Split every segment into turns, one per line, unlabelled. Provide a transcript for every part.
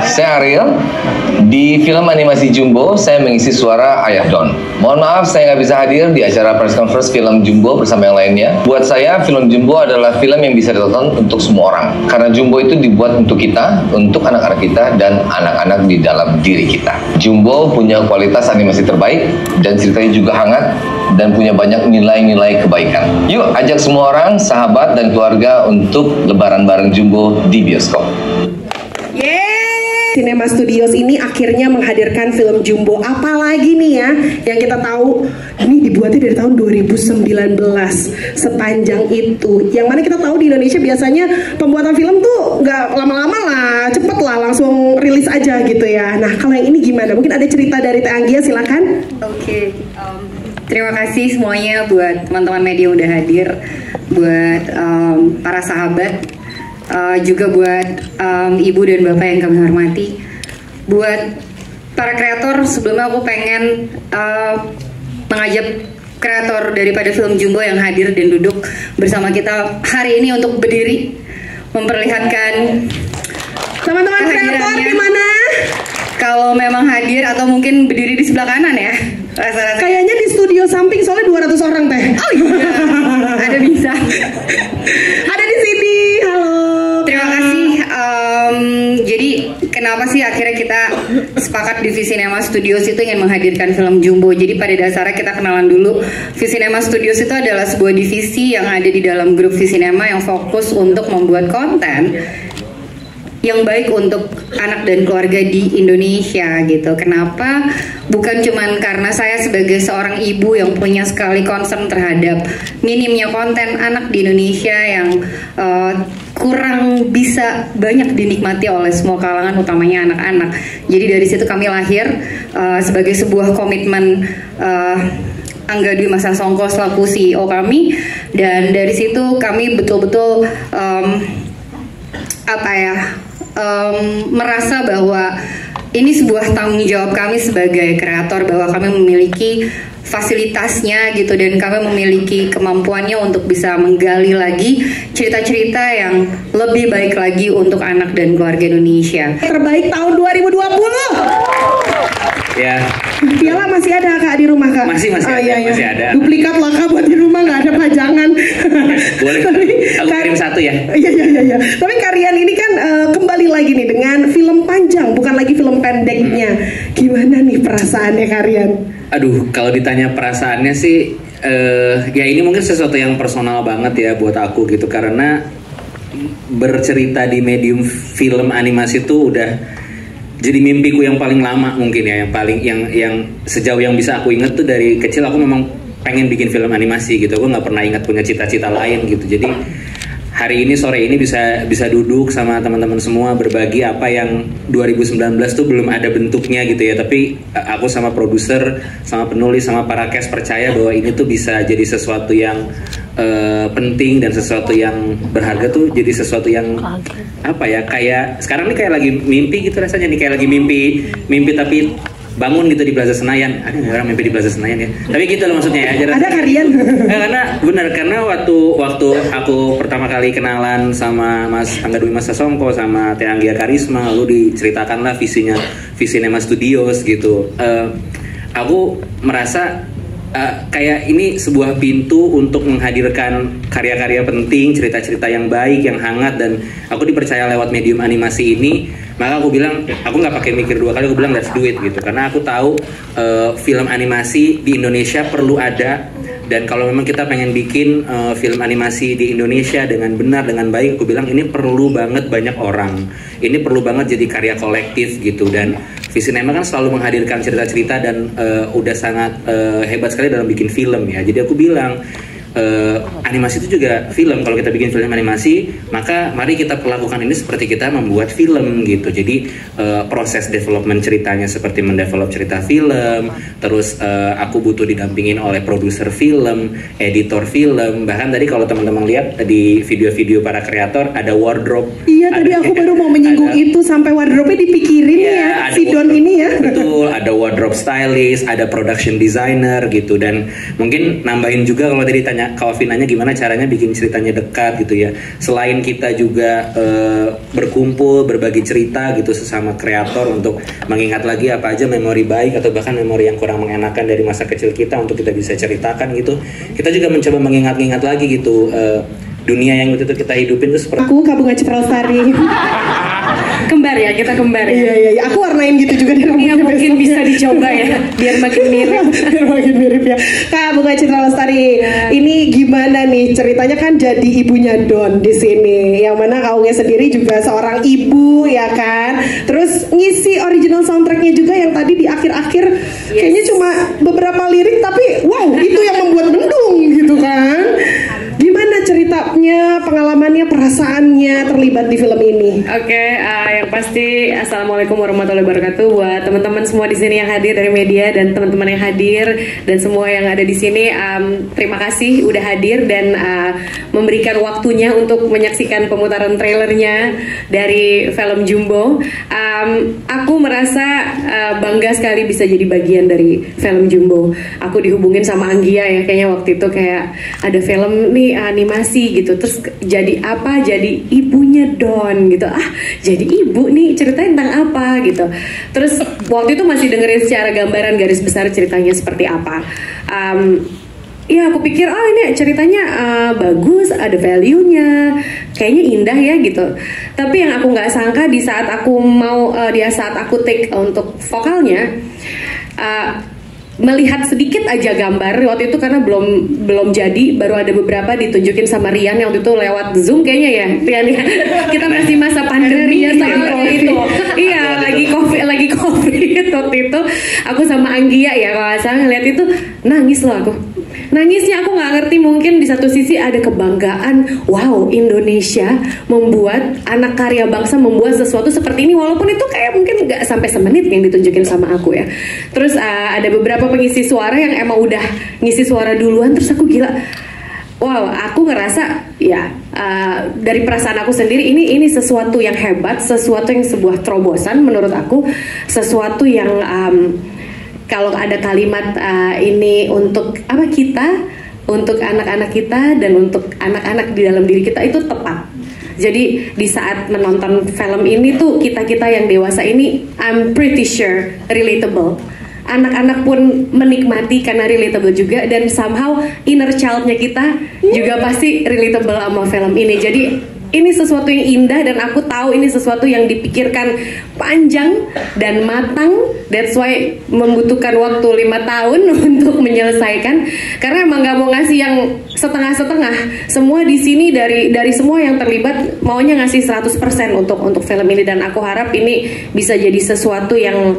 saya Ariel. Di film animasi Jumbo, saya mengisi suara Ayah Don. Mohon maaf saya nggak bisa hadir di acara press conference film Jumbo bersama yang lainnya. Buat saya, film Jumbo adalah film yang bisa ditonton untuk semua orang. Karena Jumbo itu dibuat untuk kita, untuk anak-anak kita, dan anak-anak di dalam diri kita. Jumbo punya kualitas animasi terbaik, dan ceritanya juga hangat, dan punya banyak nilai-nilai kebaikan. Yuk, ajak semua orang, sahabat, dan keluarga untuk lebaran bareng Jumbo di bioskop.
Cinema Studios ini akhirnya menghadirkan film Jumbo. Apalagi nih ya, yang kita tahu ini dibuatnya dari tahun 2019, sepanjang itu. Yang mana kita tahu di Indonesia biasanya pembuatan film tuh nggak lama-lama lah, cepet lah, langsung rilis aja gitu ya. Nah, kalau yang ini gimana? Mungkin ada cerita dari Teh Anggia, silakan.
Oke. Terima kasih semuanya buat teman-teman media udah hadir, buat para sahabat, juga buat ibu dan bapak yang kami hormati, buat para kreator. Sebelumnya aku pengen mengajak kreator daripada film Jumbo yang hadir dan duduk bersama kita hari ini untuk berdiri memperlihatkan
teman-teman kreator di mana?
Kalau memang hadir atau mungkin berdiri di sebelah kanan ya.
Kayaknya di studio samping soalnya 200 orang Teh.
Oh iya, ada bisa.
Ada di sini. Halo.
Terima kasih. Jadi kenapa sih akhirnya kita sepakat di Visinema Studios itu ingin menghadirkan film Jumbo? Jadi pada dasarnya kita kenalan dulu. Visinema Studios itu adalah sebuah divisi yang ada di dalam grup Visinema yang fokus untuk membuat konten yang baik untuk anak dan keluarga di Indonesia gitu. Kenapa? Bukan cuman karena saya sebagai seorang ibu yang punya sekali concern terhadap minimnya konten anak di Indonesia yang kurang bisa banyak dinikmati oleh semua kalangan, utamanya anak-anak. Jadi dari situ kami lahir sebagai sebuah komitmen Angga Dwi Masa Songko selaku CEO kami, dan dari situ kami betul-betul merasa bahwa ini sebuah tanggung jawab kami sebagai kreator, bahwa kami memiliki fasilitasnya gitu, dan kami memiliki kemampuannya untuk bisa menggali lagi cerita-cerita yang lebih baik lagi untuk anak dan keluarga Indonesia.
Terbaik tahun 2020.
Ya.
Piala masih ada Kak di rumah Kak?
Masih ada, masih ada.
Duplikat lah Kak buat di rumah, nggak ada pajangan.
Boleh, aku kirim satu ya.
Iya. Tapi Karian ini kan kembali lagi nih dengan film panjang, bukan lagi film pendeknya. Gimana nih perasaannya Karian?
Aduh, kalau ditanya perasaannya sih, ya ini mungkin sesuatu yang personal banget ya buat aku gitu, karena bercerita di medium film animasi itu udah jadi mimpiku yang paling lama mungkin ya, yang sejauh yang bisa aku inget tuh dari kecil aku memang pengen bikin film animasi gitu. Aku nggak pernah ingat punya cita-cita lain gitu. Jadi hari ini, sore ini bisa duduk sama teman-teman semua berbagi apa yang 2019 tuh belum ada bentuknya gitu ya. Tapi aku sama produser, sama penulis, sama para cast percaya bahwa ini tuh bisa jadi sesuatu yang penting dan sesuatu yang berharga, tuh jadi sesuatu yang apa ya, kayak sekarang nih kayak lagi mimpi gitu rasanya nih, kayak lagi mimpi tapi bangun gitu di Plaza Senayan. Ada nggak orang mimpi di Plaza Senayan ya? Tapi gitu loh maksudnya ya.
Ada Karian.
Karena waktu aku pertama kali kenalan sama Mas Angga Dwi Masa Songko sama Teh Anggia Karisma, lalu diceritakanlah visinya Visinema Studios gitu. Aku merasa kayak ini sebuah pintu untuk menghadirkan karya-karya penting, cerita-cerita yang baik, yang hangat, dan aku dipercaya lewat medium animasi ini. Maka aku bilang, aku nggak pakai mikir dua kali, aku bilang let's do it gitu, karena aku tahu film animasi di Indonesia perlu ada, dan kalau memang kita pengen bikin film animasi di Indonesia dengan benar, dengan baik, aku bilang ini perlu banget banyak orang, ini perlu banget jadi karya kolektif gitu. Dan Visinema kan selalu menghadirkan cerita-cerita dan udah sangat hebat sekali dalam bikin film ya. Jadi aku bilang animasi itu juga film. Kalau kita bikin film animasi, maka mari kita perlakukan ini seperti kita membuat film gitu. Jadi proses development ceritanya seperti mendevelop cerita film. Terus aku butuh didampingin oleh produser film, editor film. Bahkan tadi kalau teman-teman lihat di video-video para kreator ada wardrobe.
Iya, tadi aku baru mau menyinggung itu, sampai wardrobe-nya dipikirin ya.
Ada
Si si Don ini ya.
Betul, ada wardrobe stylist, ada production designer gitu. Dan mungkin nambahin juga kalau tadi tanya Calvin nanya gimana caranya bikin ceritanya dekat gitu ya. Selain kita juga berkumpul, berbagi cerita gitu sesama kreator untuk mengingat lagi apa aja memori baik atau bahkan memori yang kurang mengenakan dari masa kecil kita untuk kita bisa ceritakan gitu. Kita juga mencoba mengingat-ingat lagi gitu dunia yang waktu itu kita hidupin itu seperti
Aku Kak Bunga Citra Lestari.
Kembar ya, kita kembar ya.
Iya. Aku warnain gitu juga di rambutnya.
Iya, mungkin bisa dicoba ya, biar makin mirip.
Biar makin mirip ya. Kak Bunga Citra Lestari, ini gimana nih ceritanya kan jadi ibunya Don di sini. Yang mana Kak Bunga sendiri juga seorang ibu ya kan. Terus ngisi original soundtracknya juga yang tadi di akhir-akhir kayaknya cuma beberapa lirik tapi wow itu yang membuat mendung gitu kan. Gimana ceritanya, pengalamannya, perasaannya terlibat di film ini?
Oke, yang pasti assalamualaikum warahmatullahi wabarakatuh buat teman-teman semua di sini yang hadir dari media dan teman-teman yang hadir dan semua yang ada di sini. Terima kasih udah hadir dan memberikan waktunya untuk menyaksikan pemutaran trailernya dari film Jumbo. Aku merasa bangga sekali bisa jadi bagian dari film Jumbo. Aku dihubungin sama Anggia ya, kayaknya waktu itu kayak ada film nih animasi gitu, terus jadi apa, jadi ibunya Don gitu. Jadi ibu nih ceritanya tentang apa gitu. Terus waktu itu masih dengerin secara gambaran garis besar ceritanya seperti apa. Ya aku pikir ini ceritanya bagus, ada value-nya, kayaknya indah ya gitu. Tapi yang aku nggak sangka di saat aku saat aku take untuk vokalnya, melihat sedikit aja gambar waktu itu karena belum jadi, baru ada beberapa ditunjukin sama Rian yang waktu itu lewat Zoom kayaknya ya. Rian ya. Kita masih masa pandemi ya sama itu. Iya, lagi COVID waktu itu. Aku sama Anggia ya kalau saya ngeliat itu nangis loh aku. Nangisnya aku nggak ngerti, mungkin di satu sisi ada kebanggaan, wow Indonesia membuat anak karya bangsa membuat sesuatu seperti ini, walaupun itu kayak mungkin nggak sampai semenit yang ditunjukin sama aku ya. Terus ada beberapa pengisi suara yang emang udah ngisi suara duluan, terus aku gila, wow aku ngerasa ya dari perasaan aku sendiri ini sesuatu yang hebat, sesuatu yang sebuah terobosan menurut aku, sesuatu yang kalau ada kalimat ini untuk kita, untuk anak-anak kita dan untuk anak-anak di dalam diri kita itu tepat. Jadi di saat menonton film ini tuh kita yang dewasa ini I'm pretty sure relatable. Anak-anak pun menikmati karena relatable juga, dan somehow inner child-nya kita juga pasti relatable sama film ini. Jadi ini sesuatu yang indah dan aku tahu ini sesuatu yang dipikirkan panjang dan matang. That's why membutuhkan waktu 5 tahun untuk menyelesaikan. Karena emang gak mau ngasih yang setengah-setengah. Semua di sini dari semua yang terlibat maunya ngasih 100% untuk film ini, dan aku harap ini bisa jadi sesuatu yang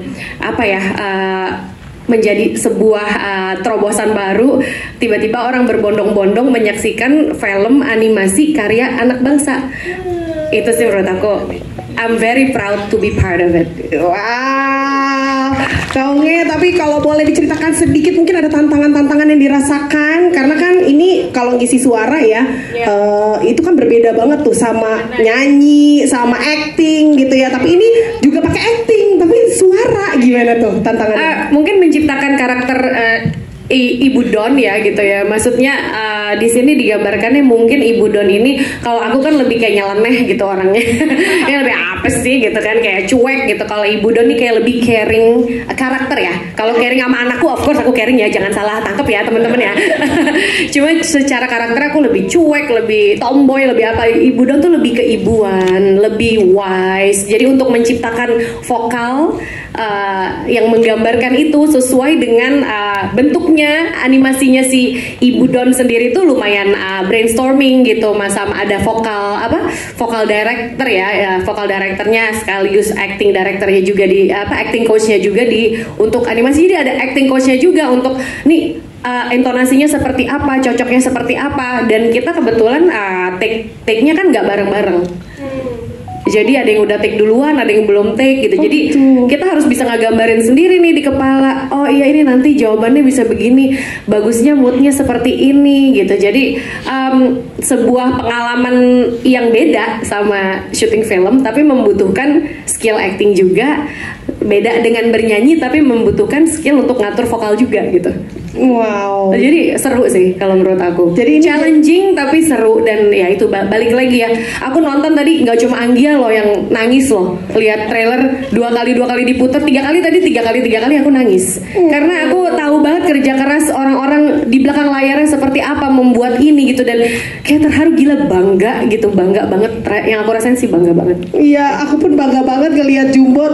menjadi sebuah terobosan baru. Tiba-tiba orang berbondong-bondong menyaksikan film animasi karya anak bangsa. Itu sih menurut aku, I'm very proud to be part of it.
Wow, tapi kalau boleh diceritakan sedikit, mungkin ada tantangan-tantangan yang dirasakan karena kan ini kalau ngisi suara ya, itu kan berbeda banget tuh sama nyanyi, sama acting gitu ya. Tapi ini juga pakai acting, tapi suara gimana tuh tantangannya?
Mungkin menciptakan karakter Ibu Don ya gitu ya. Maksudnya di sini digambarkannya mungkin Ibu Don ini, kalau aku kan lebih kayak nyeleneh gitu orangnya. Yang lebih apa sih gitu kan, kayak cuek gitu. Kalau Ibu Don ini kayak lebih caring karakter ya. Kalau caring sama anakku, of course aku caring ya, jangan salah tangkap ya teman-teman ya. Cuma secara karakter aku lebih cuek, lebih tomboy, lebih apa. Ibu Don tuh lebih keibuan, lebih wise. Jadi untuk menciptakan vokal yang menggambarkan itu sesuai dengan bentuknya, animasinya si Ibu Don sendiri tuh lumayan brainstorming gitu, ada vokal director ya, vokal directornya sekaligus acting directornya juga acting coachnya juga untuk animasi. Jadi ada acting coachnya juga untuk nih intonasinya seperti apa, cocoknya seperti apa, dan kita kebetulan take-nya kan nggak bareng-bareng. Jadi ada yang udah take duluan, ada yang belum take gitu. Jadi kita harus bisa ngegambarin sendiri nih di kepala. Oh iya ini nanti jawabannya bisa begini, bagusnya moodnya seperti ini gitu. Jadi sebuah pengalaman yang beda sama syuting film, tapi membutuhkan skill acting juga, beda dengan bernyanyi tapi membutuhkan skill untuk ngatur vokal juga gitu.
Wow.
Jadi seru sih kalau menurut aku.
Jadi ini
challenging tapi seru, dan ya itu balik lagi ya. Aku nonton tadi nggak cuma Anggia loh yang nangis loh. Lihat trailer dua kali diputer, tiga kali aku nangis. Karena aku tahu banget kerja keras orang-orang di belakang layarnya seperti apa membuat ini gitu, dan kayak terharu, gila, bangga gitu, bangga banget. Yang aku rasain sih bangga banget.
Iya, aku pun bangga banget ngeliat Jumbo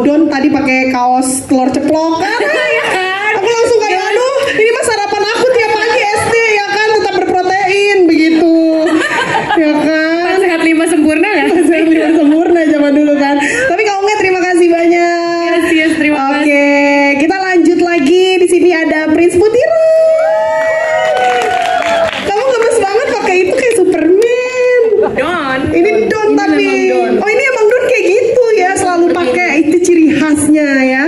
Don tadi pakai kaos telur ceplok.
Ya kan?
Aku langsung kayak aduh, ini mah sarapan aku tiap pagi SD ya kan, tetap berprotein begitu. Ya kan?
Sehat 5 sempurna kan?
Sehat 5 sempurna zaman dulu kan. Tapi Kak Unge terima kasih banyak.
Yes, terima kasih.
Oke, kita lanjut lagi. Di sini ada Prince Putira. Kamu gemes banget pakai itu kayak Superman.
Don.
Ini Don tapi. Oh, ini emang Don kayak gitu ya, selalu pakai, itu ciri khasnya ya.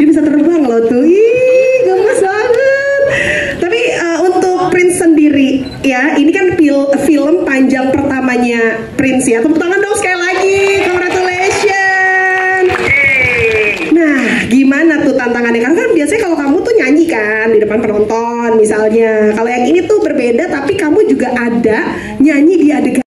Dia bisa terbang loh tuh. Ih, gemes banget. Tapi untuk Prince sendiri ya, ini kan film panjang pertamanya Prince ya. Tepuk tangan dong sekali lagi. Congratulations. Nah, gimana tuh tantangannya? Karena kan biasanya kalau kamu tuh nyanyi kan di depan penonton misalnya. Kalau yang ini tuh berbeda, tapi kamu juga ada nyanyi di adegan